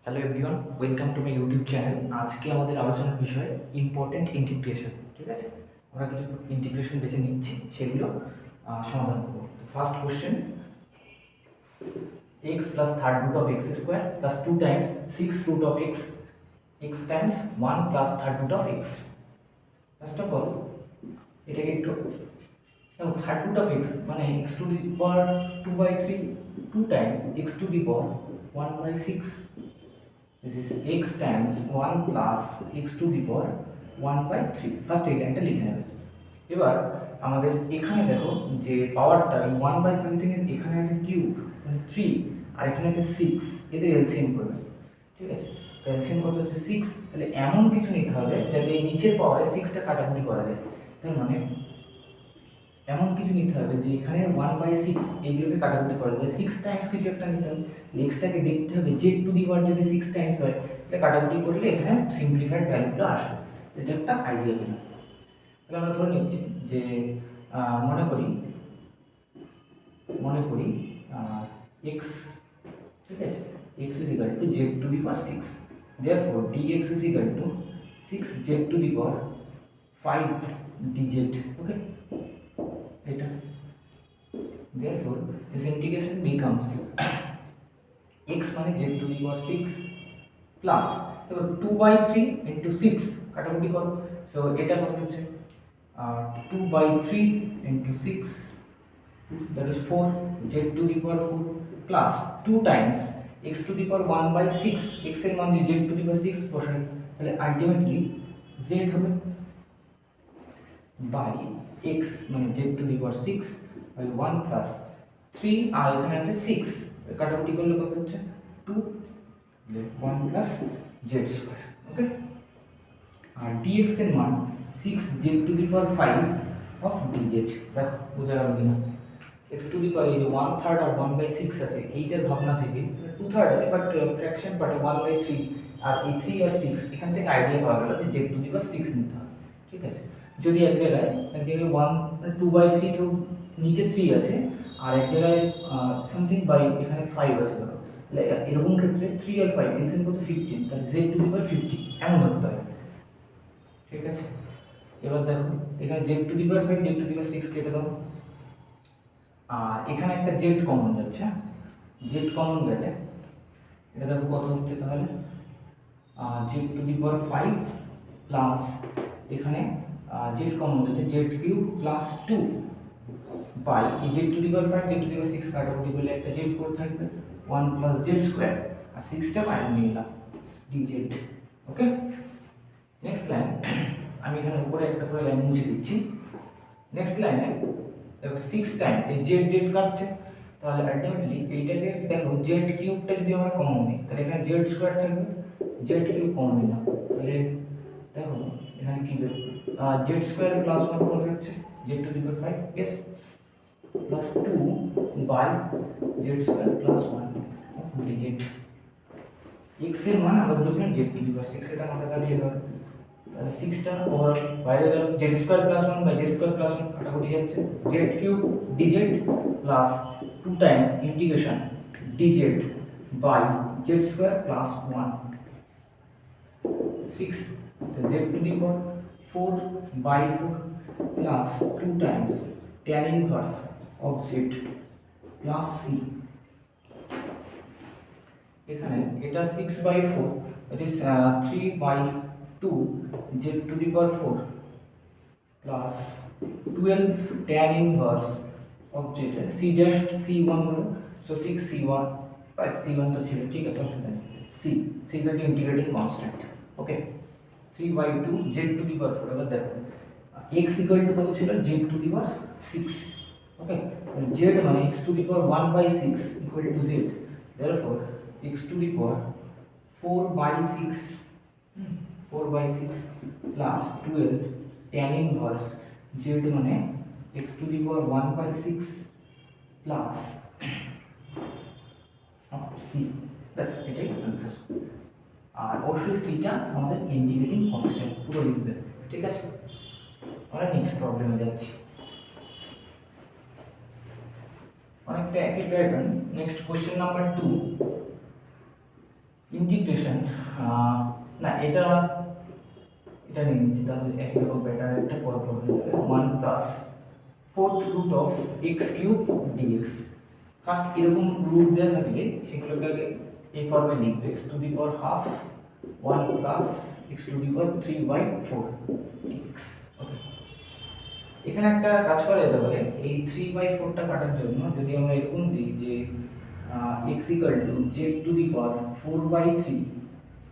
Hello everyone, welcome to my YouTube channel. আজকে আমাদের আলোচনার বিষয় ইম্পর্টেন্ট ইন্টিগ্রেশন। ঠিক আছে, আমরা কিছু ইন্টিগ্রেশন বেছে নিচ্ছি, সেগুলো সমাধান করব। First question, x plus third root of x square plus 2 times 6 root of x x times 1 plus third root of x. First of all এটাকে একটু থার্ড রুট অফ এক্স মানে x to the power 2/3 2 times x to the power 1/6. This is x times 1 plus x to the power 1/3. First এই লাইনটা লিখে নেবে। এবার আমাদের এখানে দেখো যে পাওয়ারটা 1/something এর এখানে আছে কিউব মানে 3 আর এখানে আছে 6, এদের এলসিএম করবে। ঠিক আছে, তো এলসিএম কত হচ্ছে 6। তাহলে এমন কিছু নিতে হবে যাতে এই নিচের পাওয়ারে 6টা কাটাকুটি করা যায়। তার মানে এমন কিছু নিতে হবে যে এখানে 1/6 এইগুলোকে কাটাকুটি করা যায়। 6 টাইমস কিছু একটা নিতে হবে। এক্সটাকে দেখতে হবে যে টু দি পাওয়ার যদি 6 টাইমস হয় তাহলে কাটাকুটি করলে এখানে সিম্পলিফাইড ভ্যালুগুলো আসবে। এটা একটা আইডিয়া দিলাম। তাহলে আমরা ধরে নিচ্ছি যে মনে করি x, ঠিক আছে, x is equal to z to the power 6. Therefore dx is equal to 6z to the power 5 dz. Okay, এটা therefore this integration becomes x মানে z to the power 6 plus এবার 2/3 into 6 কাটাকুটি করো। So এটা কত হচ্ছে 2/3 into 6, that is 4, z to the power 4 plus 2 times x to the power 1/6, x এর মান দিয়ে z to the power 6 বসাই, তাহলে আলটিমেটলি z হবে বাই x মানে z to the power 6 by 1 plus 3 আর এখানে আছে 6, কাটাকুটি করলে কত হচ্ছে 2, 1 প্লাস z স্কয়ার। ওকে, আর dx এর মান 6z to the power 5 of dz। দেখো বোঝা গেল কিনা? x to the power এই যে 1/3 আর 1/6 আছে, এইটার ভাবনা থেকে 2/3 আছে বাট ফ্র্যাকশন পার্টে 1/3 আর এই 3 আর 6 এখান থেকে আইডিয়া পাওয়া গেল যে z to the power 6 নিতে হবে। ঠিক আছে, যদি এক জায়গায় 2/3 তো নিচে 3 আছে আর এক জায়গায় সামথিং বাই এখানে 5 আছে, ধরো তাহলে এরকম ক্ষেত্রে 3 আর 5 এলসিএম কত 15, তাহলে z to the power 50 এমন ধরতে হবে। ঠিক আছে, এবার দেখো এখানে z to the power 5 z to the power 6 কেটে দাও, আর এখানে একটা z কমন যাচ্ছে। z কমন গেলে এটা দেখো কত হচ্ছে, তাহলে z to the power 5 plus এখানে z কমন যাচ্ছে z কিউব প্লাস 2 বাই এই z to the power 5 z to the power 6 কাটাকুটি করলে একটা z পড়ে থাকবে 1 প্লাস z স্কয়ার আর 6টা বাইরে নিয়ে নিলাম dz। ওকে, নেক্সট লাইন আমি এখানে উপরে একটা করে লাইন মুছে দিচ্ছি। নেক্সট লাইনে দেখো 6 টাইম এই z কাটছে, তাহলে আলটিমেটলি এইটাকে দেখো z কিউবটা যদি আমরা কমন নিই তাহলে এখানে z স্কয়ার থাকবে, z কিউব কমন নিলাম, তাহলে দেখো এখানে কি হবে z স্কয়ার প্লাস 1 পড়ে যাচ্ছে z to the power 5 yes plus 2 by z square plus 1 dz। x এর মান আমরা ধরেছিলাম z টু দি পাওয়ার 6, এটা মাথা কাটিয়ে হবে 6টা ওভার বাইরে গেল z square plus 1 by z square plus 1 কাটাকুটি যাচ্ছে z cube dz plus 2 times integration dz by z square plus 1 6 z to the power 4 by 4 plus 2 times tan inverse of z plus c। এখানে এটা 6 by 4 that is 3 by 2 z to the power 4 plus 12 tan inverse of z c dash c1 ধরো, so 6 c1 by c1 তো ছিল, ঠিক আছে অসুবিধা নেই, c is the integrating constant। Okay, 3 by 2 z to the power 4। এবার দেখো x equal to কত ছিল z to the power 6। Okay, z মানে x to the power 1/6 equal to z, therefore x to the power 4/6 4/6 plus 12 tan inverse z মানে x to the power 1/6 plus c, ব্যাস এটাই answer. আর অবশ্যই সিটা আমাদের integrating constant পুরো লিখবে। ঠিক আছে, আমরা নেক্সট প্রবলেমে যাচ্ছি। অনেকটা একই pattern. Next question number 2, integration না এটা এটা নিয়ে নিচ্ছি, তাহলে একই রকম প্যাটার্ন একটা পরপর হয়ে যাবে। 1 plus 4th root of x cube dx. First এরকম রুট দেওয়া থাকলে সেগুলোকে আগে এই ফর্মে লিখবে, x to the power half 1 plus x to the power 3/4 dx. Okay, এখানে একটা কাজ করা যেতে পারে, এই 3/4টা কাটার জন্য যদি আমরা এরকম দিই যে x equal to z to the power 4/3,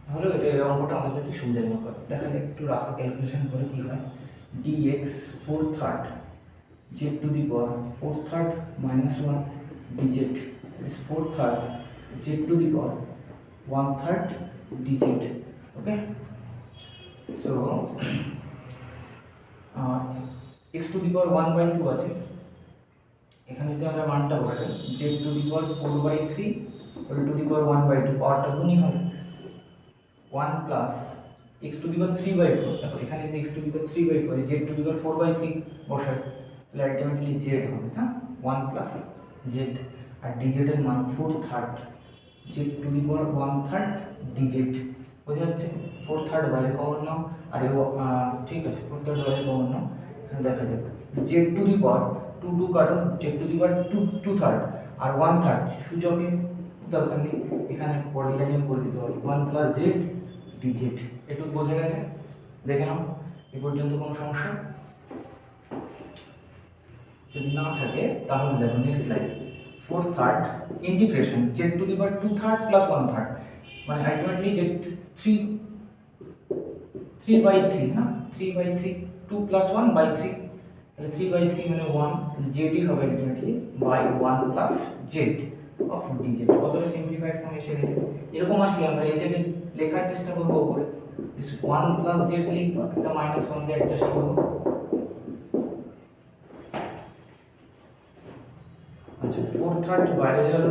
তাহলে এটা অঙ্কটা আমাদের কাছে সুবিধাজনক হবে। দেখা যাক একটু রাফা ক্যালকুলেশন করে কি হয়। dx 4/3 z to the power 4/3 minus 1 dz is 4/3 z to the power 1/3 dz. Okay, so x to the power 1/2 আছে, এখানে যদি আমরা মানটা বসাই z to the power 4/3 whole to the power 1/2, পাওয়ারটা গুণই হবে 1 plus x to the power 3/4। দেখো এখানে যদি x to the power 3/4 z to the power 4/3 বসাই তাহলে আলটিমেটলি z হবে, হ্যাঁ 1 প্লাস z, আর dz এর মান 4/3 z to the power 1/3 dz। বোঝা যাচ্ছে? 4/3 বাইরে কমন নাও, আর ঠিক আছে 4/3 বাইরে কমন নাও, দেখা যাক z to the power 2 কাটো, z to the power 2/3 আর 1/3 সূচকে দরকার নেই, এখানে পরে লাইন করে দিতে হবে 1 প্লাস z dz। একটু বোঝা গেছে? দেখে নাও এ পর্যন্ত কোনো সমস্যা যদি না থাকে তাহলে দেখো next line 4/3 integration z to the power 2/3 plus 1/3, মানে আলটিমেটলি z 3/3 না 3/3 2 প্লাস 1/3, তাহলে 3/3 মানে 1, z ই হবে ultimately by 1 plus z of dz। কতটা সিম্পলিফাইড ফর্ম এসে গেছে। এরকম আসলে আমরা এটাকে লেখার চেষ্টা করব উপরে 1 প্লাস z লিখব, এটা মাইনাস 1 দিয়ে অ্যাডজাস্ট করব। আচ্ছা 4/3 বাইরে গেল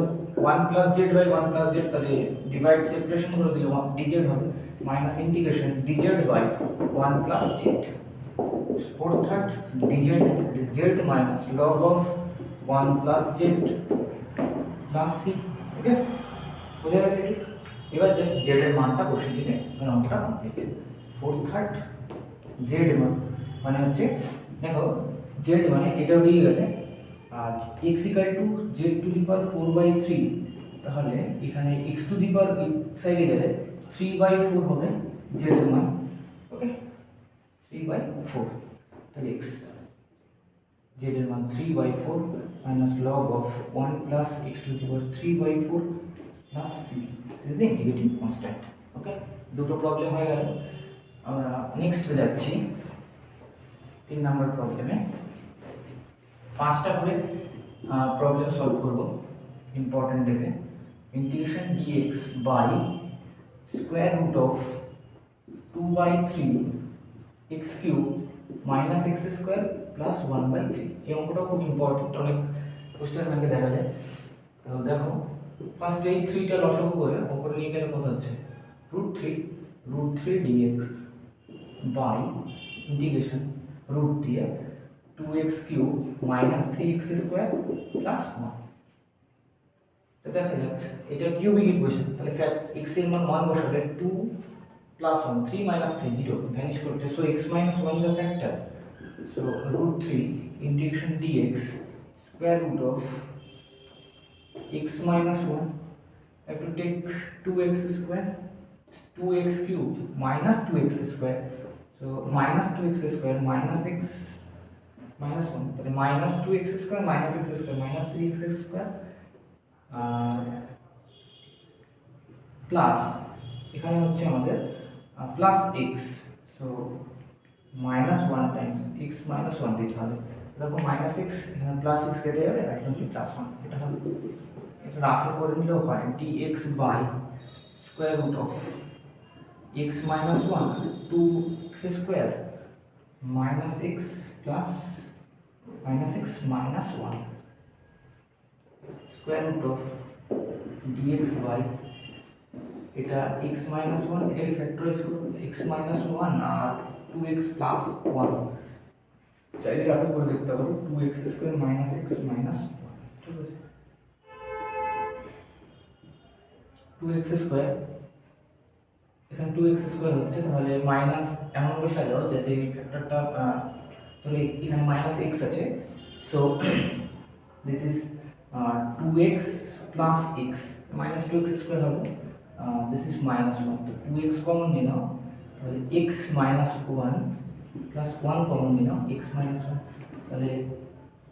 1 plus z by 1 plus z, তাহলে ডিভাইড সেপারেশন করে দিলে dz হবে minus integration dz by 1 plus z। 4/3 dz is z minus log of 1 plus z plus c। ওকে, বোঝা গেছে? ঠিক, এবার জাস্ট z এর মানটা বসিয়ে দিলে অঙ্কটা কমপ্লিট। 4/3 z মানে হচ্ছে দেখো z মানে এটাও দিয়ে গেলে আর x equal to z to the power 4/3, তাহলে এখানে x টু দি পাওয়ার এই সাইডে গেলে 3/4 হবে z এর মান। ওকে, 3/4, তাহলে x z এর মান 3/4 minus log of 1 plus x to the power 3/4 plus c, this is the integrating constant. ওকে, দুটো প্রবলেম হয়ে গেল। আমরা নেক্সট যাচ্ছি 3 নাম্বার প্রবলেমে। 5টা করে প্রবলেম সলভ করব ইম্পর্টেন্ট দেখে। Integration dx by square root of 2/3 x cube minus x square plus 1/3। এই অঙ্কটা খুব ইম্পর্টেন্ট, অনেক কোশ্চেন ব্যাংকে দেখা যায়। তো দেখো ফার্স্ট এই 3টা লসাগু করে অঙ্কটা নিয়ে গেলে কত হচ্ছে √3 dx বাই ইন্টিগ্রেশন রুট দিয়ে 2x cube minus 3x square plus 1। তো দেখা যাক এটা কিউবিক ইকুয়েশন, তাহলে x এর মান 1 বসালে 2 plus 1 3 minus 3 0 ভ্যানিশ করতে, so x minus 1 is a factor, so √3 integration dx square root of x minus 1, I have to take 2x square 2x cube minus 2x square, so minus 2x square minus x minus 1, তাহলে minus 2x square minus x square minus 3x square plus এখানে হচ্ছে আমাদের plus x, so minus 1 Times x minus 1 দিতে হবে। দেখো minus x এখানে plus x কেটে যাবে, আলটিমেটলি প্লাস 1 এটা হবে। এটা রাফে করে নিলেও হয় dx by square root of x minus 1 2x square minus x plus minus x minus 1 square root of dx by এটা x minus 1 এটাকে ফ্যাক্টরাইজ করব x minus 1 আর 2x plus 1 চাইলে রাফে করে দেখতে পারো 2x square minus x minus 1, ঠিক আছে 2x square এখানে 2x স্কয়ার হচ্ছে, তাহলে মাইনাস এমনভাবে সাজাও যাতে এই ফ্যাক্টরটা তাহলে এখানে মাইনাস x আছে, so this is 2x plus x minus 2x square হবে, দিস ইজ মাইনাস 1, তো 2x কমন নিয়ে নাও, তাহলে x মাইনাস 1 প্লাস 1 কমন নিয়ে নাও, x মাইনাস 1, তাহলে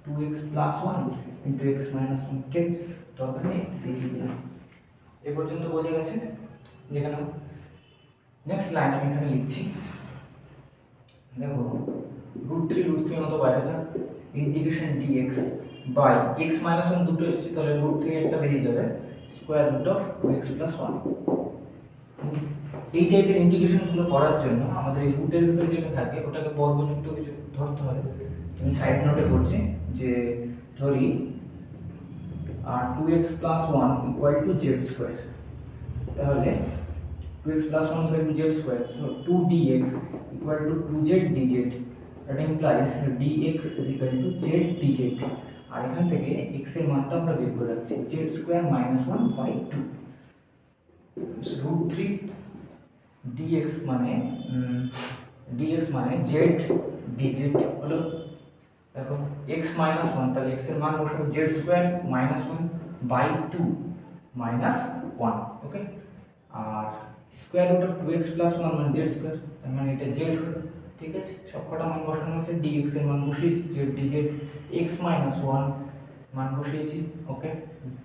2x plus 1 into x minus 1, ঠিক আছে? তো আমি দেখিয়ে দিলাম। এ পর্যন্ত বোঝা গেছে? দেখে নাও নেক্সট লাইন আমি এখানে লিখছি, দেখো √3 মতো বাইরে যাক, integration dx by x minus 1 দুটো এসেছে, তাহলে রুট থেকে একটা বেরিয়ে যাবে, square root of 2x plus 1। এই টাইপের ইন্টিগ্রেশনগুলো করার জন্য আমাদের এই রুটের ভিতরে যেটা থাকে ওটাকে বর্গযুক্ত কিছু ধরতে হবে। আমি সাইড নোটে করছি যে ধরি 2x plus 1 equal to Z square, তাহলে 2x plus 1 equal to z square, so 2dx equal to 2z dz, that implies dx is equal to z dz, আর এখান থেকে x এর মানটা আমরা বের করে রাখছি, z square minus 1 by 2, √3 dx মানে z dz হলো, দেখো x minus 1, তাহলে x এর মান বসাবো z square minus 1 by 2 minus 1, okay, আর square root of 2x plus 1 মানে z স্কয়ার, তার মানে এটা z হলো, ঠিক আছে? সবকটা মান বসানো হচ্ছে, dx এর মান বসিয়েছি, z dz, x minus 1 মান বসিয়েছি, ওকে, z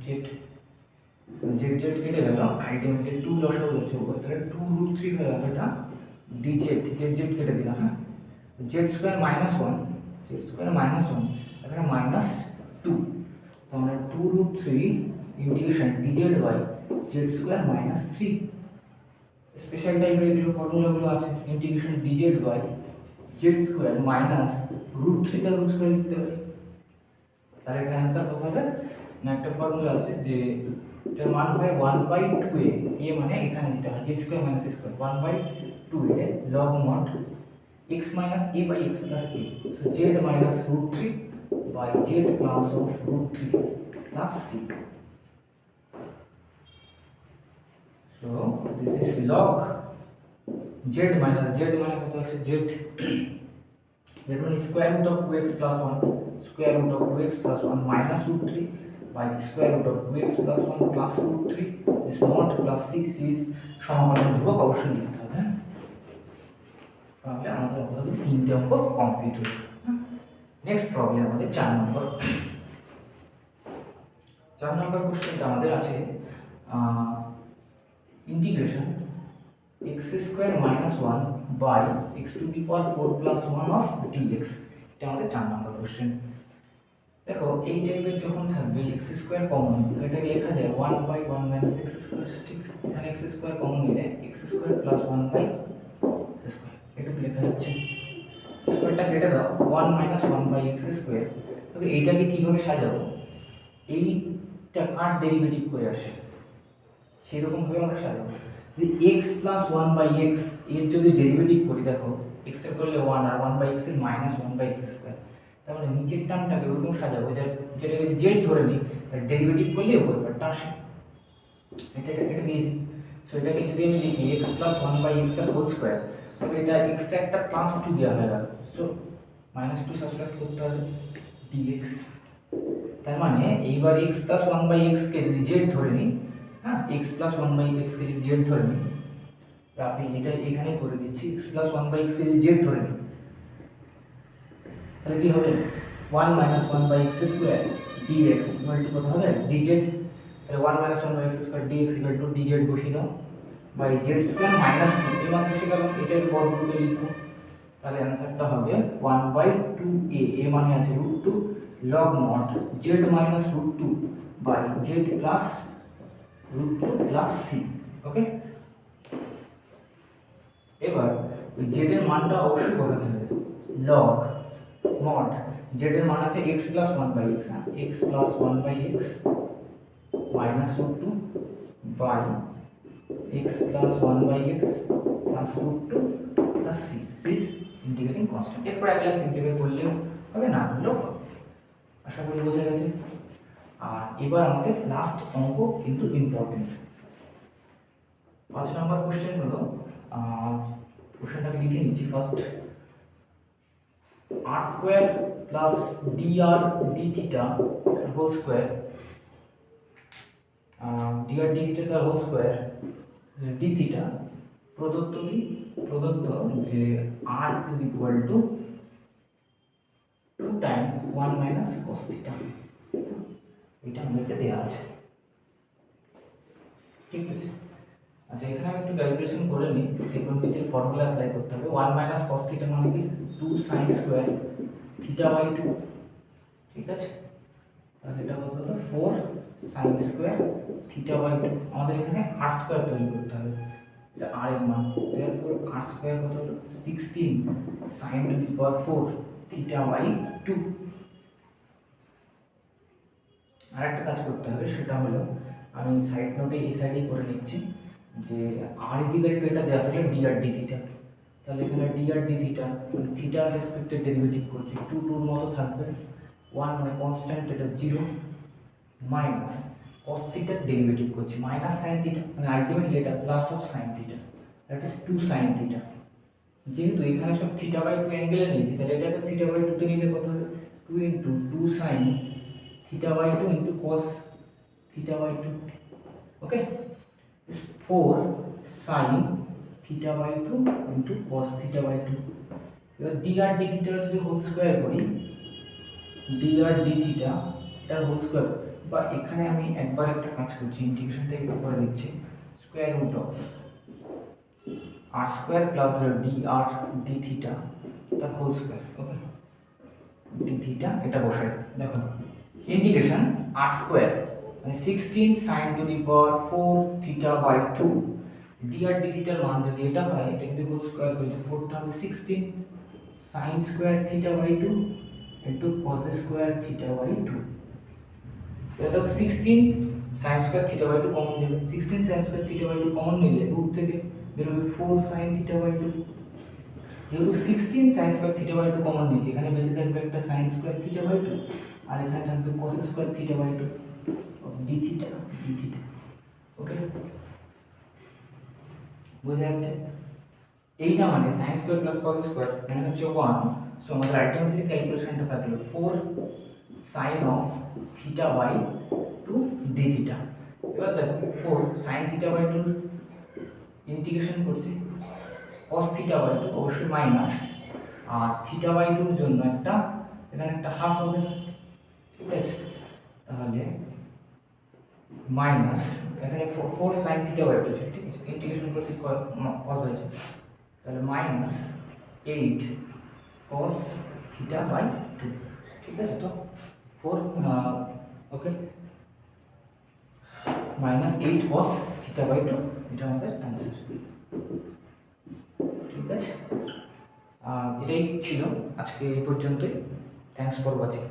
কেটে গেল, আলটিমেটলি 2 লসাগু হচ্ছে উপর, তাহলে 2√3 হয়ে গেল এটা dz, z কেটে দিলাম, হ্যাঁ, z স্কয়ার মাইনাস 1, এখানে মাইনাস 2, তার মানে 2√3 integration dz by z square minus 3। Special টাইপের এগুলো ফর্মুলাগুলো আছে, integration dz by z square minus √3 টা রুট স্কয়ার লিখতে পারি, তার একটা অ্যানসার কত হবে না, একটা ফর্মুলা আছে যে এটার মান হয় 1/2a, a মানে এখানে যেটা z square minus x square 1/2a log mod x minus a by x plus a, so z minus √3 by z plus of √3 plus c, so this is log z minus z মানে কত আছে, z মানে square root of 2x plus 1, square root of 2x plus 1 minus √3 by square root of 2x plus 1 plus √3 is mod plus c, c is সমাকলন ধ্রুবক অবশ্যই লিখতে হবে, তাহলে আমাদের আপাতত তিনটে অঙ্ক কমপ্লিট হলো। নেক্সট প্রবলেম আমাদের 4 নম্বর কোশ্চেনটা আমাদের আছে integration x square minus 1 by x to the power 4 plus 1 of dx, এটা আমাদের 4 নম্বর কোশ্চেন। দেখো এই টাইপের যখন থাকবে x স্কয়ার কমন, তাহলে এটাকে লেখা যায় 1 বাই 1 মাইনাস x স্কয়ার, ঠিক, এখানে x স্কয়ার কমন নিলে x square plus 1 by x square, এটুকু লেখা যাচ্ছে, স্কয়ারটা কেটে দাও, 1 মাইনাস 1 বাই x স্কয়ার, তবে এইটাকে কিভাবে সাজাবো, এইটা কার ডেরিভেটিভ করে আসে সেরকম ভাবে আমরা সাজাবো, যে x প্লাস 1 বাই x এর যদি ডেরিভেটিভ করি, দেখো x এর করলে 1 আর 1 বাই x এর মাইনাস 1 বাই x স্কয়ার, তার মানে নিচের টার্মটাকে ওরকম সাজাবো যেটাকে z ধরে নিই, তার ডেরিভেটিভ করলে উপর পার্টটা আসে, এটা কেটে দিয়েছি, সো এটাকে যদি আমি লিখি x প্লাস 1 বাই x তার হোল স্কয়ার, তবে এটা x টা একটা প্লাস 2 দেওয়া হয়ে গেল, সো মাইনাস 2 সাবট্রাক্ট করতে হবে dx, তার মানে এইবার x প্লাস 1 বাই x কে যদি z ধরে নিই, হ্যাঁ, x প্লাস 1 বাই x কে যদি z ধরে নিই, আমি এটা এখানে করে দিচ্ছি, x প্লাস 1 বাই x কে যদি z ধরে নিই, তাহলে কি হবে 1 minus 1 by x square dx equal to কত হবে dz, তাহলে 1 minus 1 by x square dx equal to dz বসিয়ে দাও বাই z স্কয়ার মাইনাস 2, এই মান বসে গেল, এটাকে বর্গমূলে লিখবো, তাহলে অ্যানসারটা হবে 1/2a, a মানে আছে √2 log mod z minus √2 by z plus √2 plus c, ওকে। এবার ওই z এর মানটা অবশ্যই বসাতে হবে, log mod z এর মান আছে x plus 1 by x, x plus 1 by x minus √2 by x plus 1 by x plus √2 plus c, c is integrating constant, এরপর এক লাইন সিম্পলিফাই করলেও হবে, না করলেও হবে, আশা করি বোঝা গেছে। আর এবার আমাদের লাস্ট অঙ্ক কিন্তু ইম্পর্টেন্ট, 5 নম্বর কোশ্চেন হলো কোশ্চেনটাকে লিখে নিচ্ছি first. R square plus d r d theta whole square, d r d theta তার হোল স্কোয়ার ডি থিটা প্রদত্ত কি, প্রদত্ত যে r is equal to 2 times 1 minus cos theta, এটা আমাদেরকে দেওয়া আছে। ঠিক আছে, আচ্ছা এখানে আমি একটু ক্যালকুলেশন করে নিই, ত্রিকোণমিতির ফর্মুলা অ্যাপ্লাই করতে হবে। 1 মাইনাস cos থিটা মানে কি 2 sin স্কয়ার থিটা বাই 2, ঠিক আছে, তাহলে এটা কত হলো 4 sin স্কয়ার থিটা বাই 2। আমাদের এখানে r স্কয়ার তৈরি করতে হবে, এটা r এর মান, therefore r স্কয়ার কত হলো 16 sin to the power 4 theta by 2। আর একটা কাজ করতে হবে, সেটা হলো আমি সাইড নোটে এই সাইডেই করে নিচ্ছি যে r ইজ ইকুয়াল টু এটা দেওয়া থাকলে d আর d থিটা, তাহলে এখানে d r d theta theta রেসপেক্টে derivative করছি 2 2 মতো থাকবে, 1 মানে কনস্ট্যান্ট, এটা 0 মাইনাস cos থিটার ডেরিভেটিভ করছি মাইনাস sin থিটা, মানে আলটিমেটলি এটা plus of sin theta, that is 2 sin theta. যেহেতু এখানে সব থিটা বাই 2 অ্যাঙ্গেলে নিয়েছি, তাহলে এটাকে থিটা বাই 2 তে নিলে কত হবে 2 into 2 sin theta by 2 into cos theta by 2, okay, 4 sin theta by 2 into cos theta by 2। এবার d আর d থিটার যদি হোল স্কয়ার করি, d আর d থিটা এটার হোল স্কয়ার, বা এখানে আমি একবার একটা কাজ করছি, ইন্টিগ্রেশনটা একটু করে দিচ্ছি, square root of r square plus d r d theta তার whole square, okay, d theta এটা বসাই, দেখো ইন্টিগ্রেশন r স্কয়ার মানে 16 sin to the power 4 theta by 2, d r d থিটার মান যদি এটা হয়, এটা যদি হোল স্কয়ার করি, 4 টা হবে 16 sin square theta by 2 into cos square theta by 2। এটা 16 sin square theta by 2 common নেবে, 16 sin square theta by 2 common নিলে রুট থেকে বের হবে 4 sin থিটা বাই 2। যেহেতু 16 sin square theta by 2 common নিয়েছি, এখানে বেঁচে থাকবে একটা sin স্কয়ার থিটা বাই 2, আর এখানে থাকবে cos square theta by 2 d theta d theta, okay, বোঝা যাচ্ছে? এইটা মানে sin square plus cos square মানে হচ্ছে 1, সো আমাদের আলটিমেটলি ক্যালকুলেশনটা থাকলো 4 sin of theta by 2 d theta. এবার দেখো 4 sin থিটা বাই 2 ইন্টিগ্রেশন করছি, cos থিটা বাই 2 অবশ্যই মাইনাস, আর থিটা বাই 2 এর জন্য একটা এখানে একটা হাফ হবে, ঠিক আছে, তাহলে মাইনাস এখানে 4 sin থিটা বাই 2 আছে, ঠিক আছে, ইন্টিগ্রেশন করছি cos হয়েছে, তাহলে মাইনাস 8 cos থিটা বাই 2, ঠিক আছে, তো 4 okay minus 8 cos theta by 2, এটা আমাদের অ্যান্সার, ঠিক আছে। এটাই ছিল আজকে এই পর্যন্তই, থ্যাঙ্কস ফর ওয়াচিং।